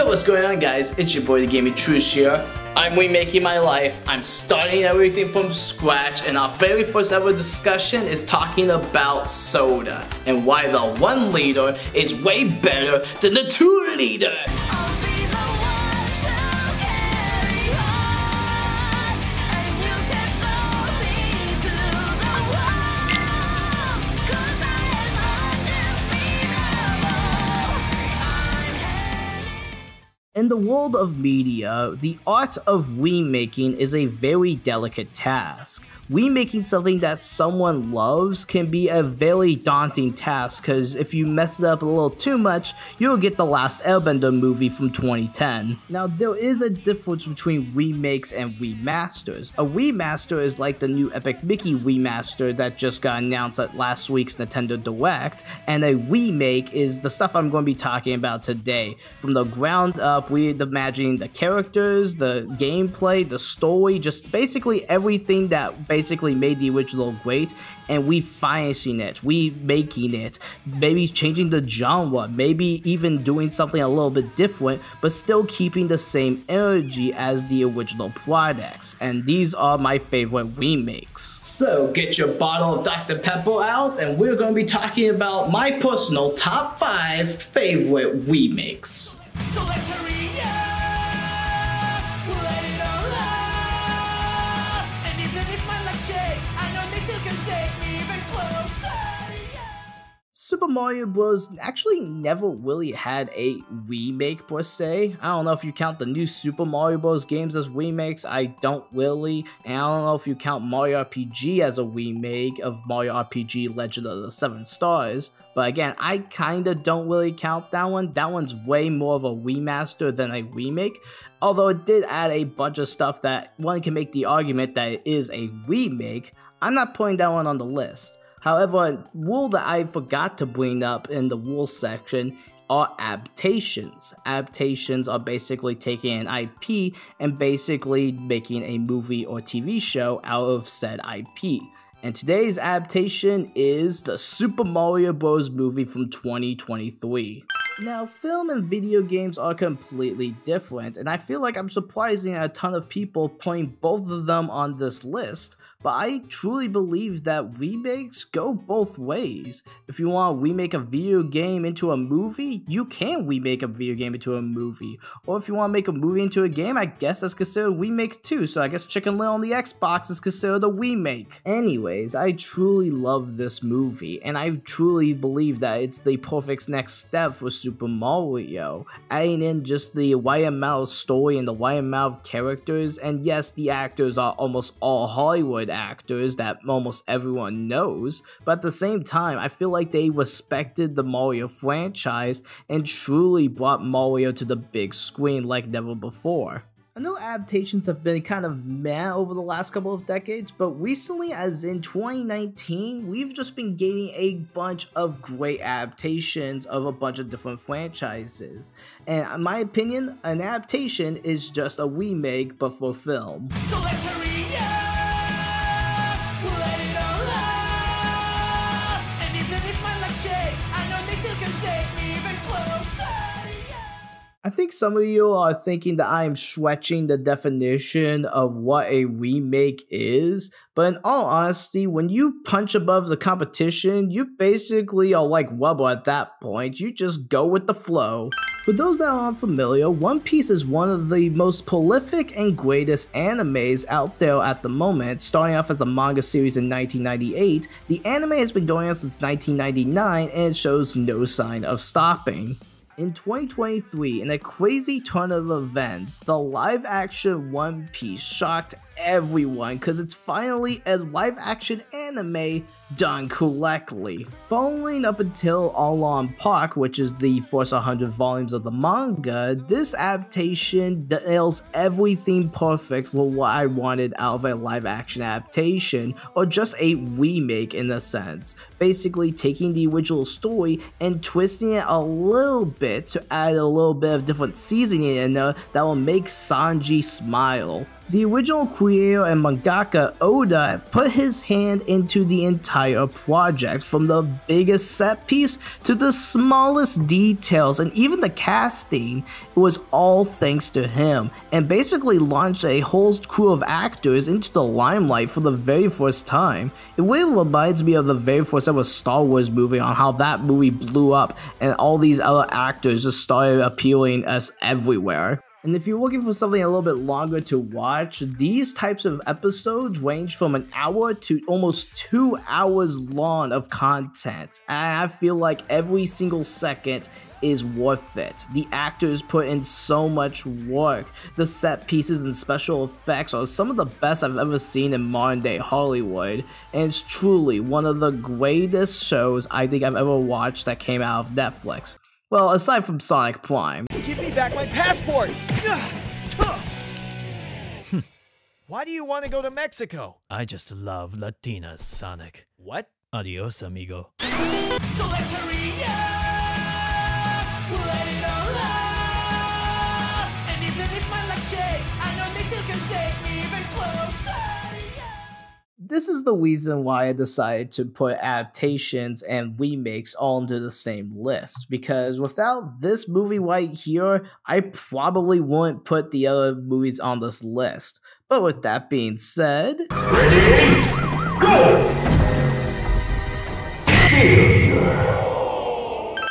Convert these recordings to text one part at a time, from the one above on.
Yo, what's going on, guys? It's your boy TheGamingTrouge here. I'm remaking my life. I'm starting everything from scratch, and our very first ever discussion is talking about soda and why the 1 liter is way better than the 2 liter. In the world of media, the art of remaking is a very delicate task. Remaking something that someone loves can be a very daunting task, because if you mess it up a little too much, you'll get the Last Airbender movie from 2010. Now, there is a difference between remakes and remasters. A remaster is like the new Epic Mickey remaster that just got announced at last week's Nintendo Direct, and a remake is the stuff I'm going to be talking about today. From the ground up, reimagining the characters, the gameplay, the story, just basically everything that basically made the original great, and refinishing it, remaking it, maybe changing the genre, maybe even doing something a little bit different, but still keeping the same energy as the original products. And these are my favorite remakes. So get your bottle of Dr. Pepper out, and we're going to be talking about my personal top 5 favorite remakes. So let's hurry up, let it all out, and even if my luck shake, I know they still can take me even closer, yeah. Super Mario Bros. Actually never really had a remake per se. I don't know if you count the new Super Mario Bros. Games as remakes, I don't really, and I don't know if you count Mario RPG as a remake of Mario RPG Legend of the 7 Stars. But again, I kinda don't really count that one. That one's way more of a remaster than a remake. Although it did add a bunch of stuff that one can make the argument that it is a remake, I'm not putting that one on the list. However, a rule that I forgot to bring up in the rules section are adaptations. Adaptations are basically taking an IP and basically making a movie or TV show out of said IP. And today's adaptation is the Super Mario Bros. Movie from 2023. Now, film and video games are completely different, and I feel like I'm surprising a ton of people putting both of them on this list, but I truly believe that remakes go both ways. If you want to remake a video game into a movie, you can remake a video game into a movie. Or if you want to make a movie into a game, I guess that's considered a remake too, so I guess Chicken Little on the Xbox is considered a remake. Anyways, I truly love this movie, and I truly believe that it's the perfect next step for Super Mario, adding in just the right amount of story and the right amount of characters, and yes, the actors are almost all Hollywood actors that almost everyone knows, but at the same time, I feel like they respected the Mario franchise and truly brought Mario to the big screen like never before. I know adaptations have been kind of meh over the last couple of decades, but recently, as in 2019, we've just been getting a bunch of great adaptations of a bunch of different franchises. And in my opinion, an adaptation is just a remake, but for film. So let's hurry up, let it all out, and even if my luck shake, I know they still can take me even closer. I think some of you are thinking that I am stretching the definition of what a remake is, but in all honesty, when you punch above the competition, you basically are like rubber at that point. You just go with the flow. For those that are unfamiliar, One Piece is one of the most prolific and greatest animes out there at the moment. Starting off as a manga series in 1998, the anime has been going on since 1999 and it shows no sign of stopping. In 2023, in a crazy turn of events, the live-action One Piece shocked everyone because it's finally a live-action anime done correctly. Following up until Along Park, which is the first 100 volumes of the manga, this adaptation nails everything perfect for what I wanted out of a live-action adaptation, or just a remake in a sense. Basically taking the original story and twisting it a little bit to add a little bit of different seasoning in there that will make Sanji smile. The original creator and mangaka Oda put his hand into the entire project, from the biggest set piece to the smallest details, and even the casting. It was all thanks to him, and basically launched a whole crew of actors into the limelight for the very first time. It really reminds me of the very first ever Star Wars movie, on how that movie blew up and all these other actors just started appearing as everywhere. And if you're looking for something a little bit longer to watch, these types of episodes range from an hour to almost 2 hours long of content. And I feel like every single second is worth it. The actors put in so much work. The set pieces and special effects are some of the best I've ever seen in modern day Hollywood. And it's truly one of the greatest shows I think I've ever watched that came out of Netflix. Well, aside from Sonic Prime. Give me back my passport! Why do you want to go to Mexico? I just love Latinas, Sonic. What? Adios, amigo. So let's hurry up, let it all out. And even if my luck shake, I know they still can take me even closer. This is the reason why I decided to put adaptations and remakes all into the same list, because without this movie right here, I probably wouldn't put the other movies on this list. But with that being said, ready, go!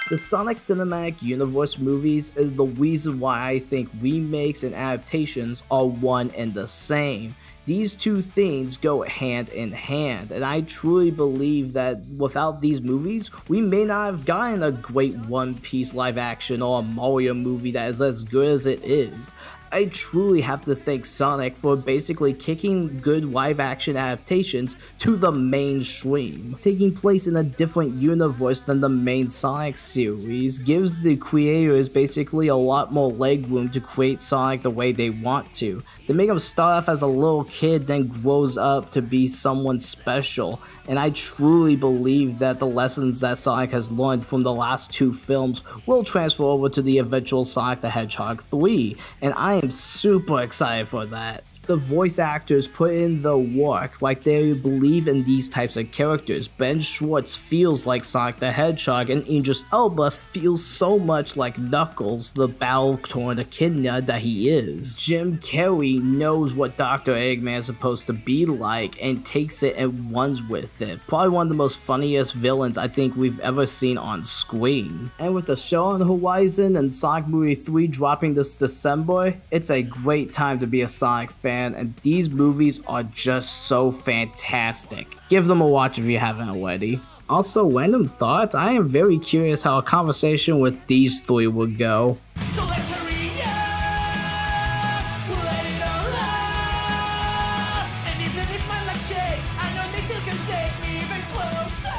The Sonic Cinematic Universe movies is the reason why I think remakes and adaptations are one and the same. These two things go hand in hand, and I truly believe that without these movies, we may not have gotten a great One Piece live action or a Mario movie that is as good as it is. I truly have to thank Sonic for basically kicking good live action adaptations to the mainstream. Taking place in a different universe than the main Sonic series gives the creators basically a lot more leg room to create Sonic the way they want to. They make him start off as a little kid, then grows up to be someone special, and I truly believe that the lessons that Sonic has learned from the last two films will transfer over to the eventual Sonic the Hedgehog 3, and I am super excited for that. The voice actors put in the work, like they believe in these types of characters. Ben Schwartz feels like Sonic the Hedgehog, and Idris Elba feels so much like Knuckles, the battle-torn echidna that he is. Jim Carrey knows what Dr. Eggman is supposed to be like and takes it and runs with it. Probably one of the most funniest villains I think we've ever seen on screen. And with the show on the horizon and Sonic Movie 3 dropping this December, it's a great time to be a Sonic fan, and these movies are just so fantastic. Give them a watch if you haven't already. Also, random thoughts, I am very curious how a conversation with these three would go. So let's hurry up, let it all out. And even if my luck shake, I know they still can take me even closer.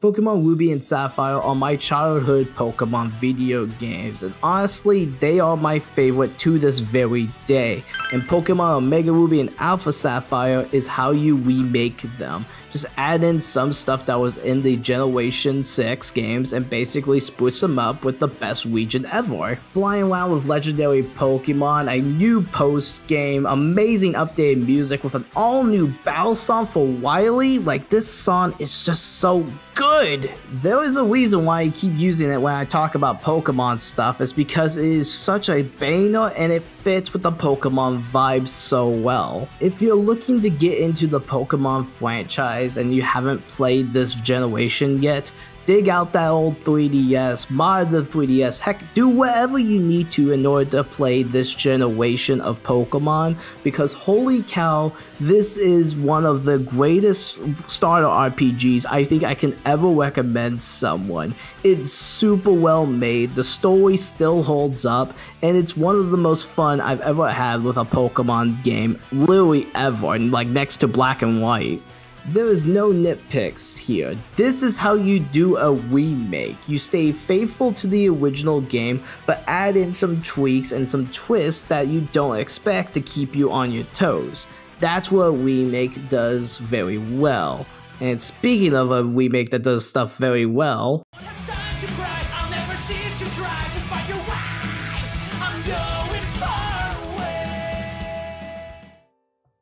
Pokemon Ruby and Sapphire are my childhood Pokemon video games, and honestly, they are my favorite to this very day. And Pokemon Omega Ruby and Alpha Sapphire is how you remake them. Just add in some stuff that was in the Generation 6 games and basically spruce them up with the best region ever. Flying around with legendary Pokemon, a new post-game, amazing updated music with an all-new battle song for Wily. Like, this song is just so good. There is a reason why I keep using it when I talk about Pokemon stuff. It's because it is such a banger and it fits with the Pokemon vibe so well. If you're looking to get into the Pokemon franchise and you haven't played this generation yet, dig out that old 3DS, mod the 3DS, heck, do whatever you need to in order to play this generation of Pokemon, because holy cow, this is one of the greatest starter RPGs I think I can ever recommend someone. It's super well made, the story still holds up, and it's one of the most fun I've ever had with a Pokemon game, literally ever, and like next to Black and White. There is no nitpicks here. This is how you do a remake. You stay faithful to the original game, but add in some tweaks and some twists that you don't expect to keep you on your toes. That's what a remake does very well. And speaking of a remake that does stuff very well,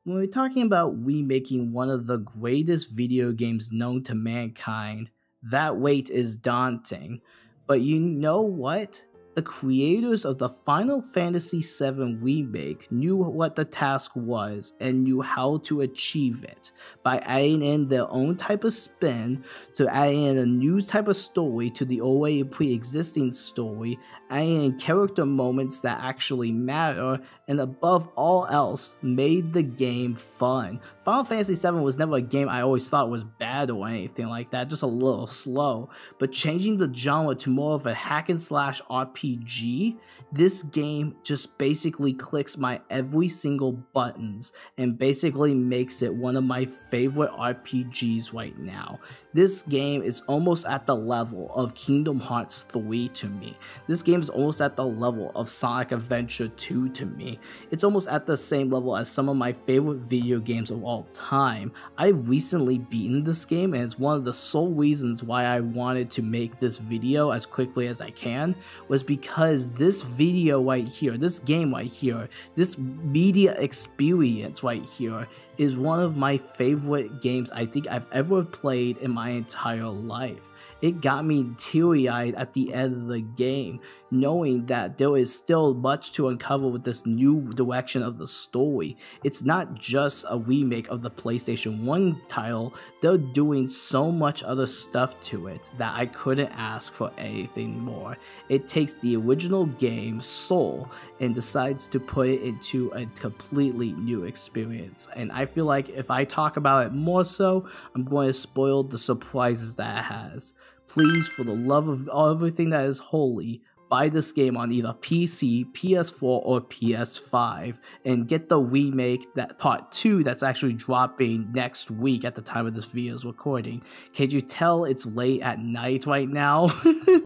When we're talking about remaking one of the greatest video games known to mankind, that weight is daunting. But you know what? The creators of the Final Fantasy VII Remake knew what the task was and knew how to achieve it by adding in their own type of spin, to adding in a new type of story to the already pre-existing story, adding in character moments that actually matter, and above all else, made the game fun. Final Fantasy VII was never a game I always thought was bad or anything like that, just a little slow, but changing the genre to more of a hack and slash RPG, this game just basically clicks my every single buttons and basically makes it one of my favorite RPGs right now. This game is almost at the level of Kingdom Hearts 3 to me. This game is almost at the level of Sonic Adventure 2 to me. It's almost at the same level as some of my favorite video games of all time. I've recently beaten this game, and it's one of the sole reasons why I wanted to make this video as quickly as I can, was because this video right here, this game right here, this media experience right here is one of my favorite games I think I've ever played in my entire life. It got me teary-eyed at the end of the game, knowing that there is still much to uncover with this new direction of the story. It's not just a remake of the PlayStation 1 title, they're doing so much other stuff to it that I couldn't ask for anything more. It takes the original game's soul and decides to put it into a completely new experience, and I feel like if I talk about it more so, I'm going to spoil the surprises that it has. Please, for the love of everything that is holy, buy this game on either PC, PS4, or PS5, and get the remake, that part 2 that's actually dropping next week at the time of this video's recording. Can you tell it's late at night right now?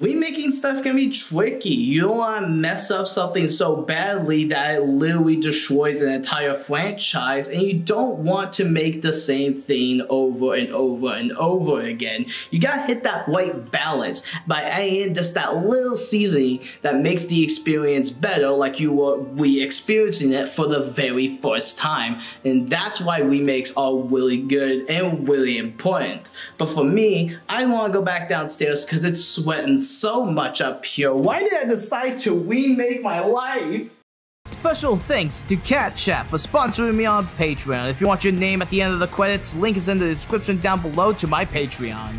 Remaking stuff can be tricky. You don't want to mess up something so badly that it literally destroys an entire franchise, and you don't want to make the same thing over and over and over again. You gotta hit that right balance by adding in just that little seasoning that makes the experience better, like you were re-experiencing it for the very first time. And that's why remakes are really good and really important. But for me, I want to go back downstairs because it's sweating so much up here. Why did I decide to remake my life? Special thanks to Cat Chat for sponsoring me on Patreon. If you want your name at the end of the credits, link is in the description down below to my Patreon.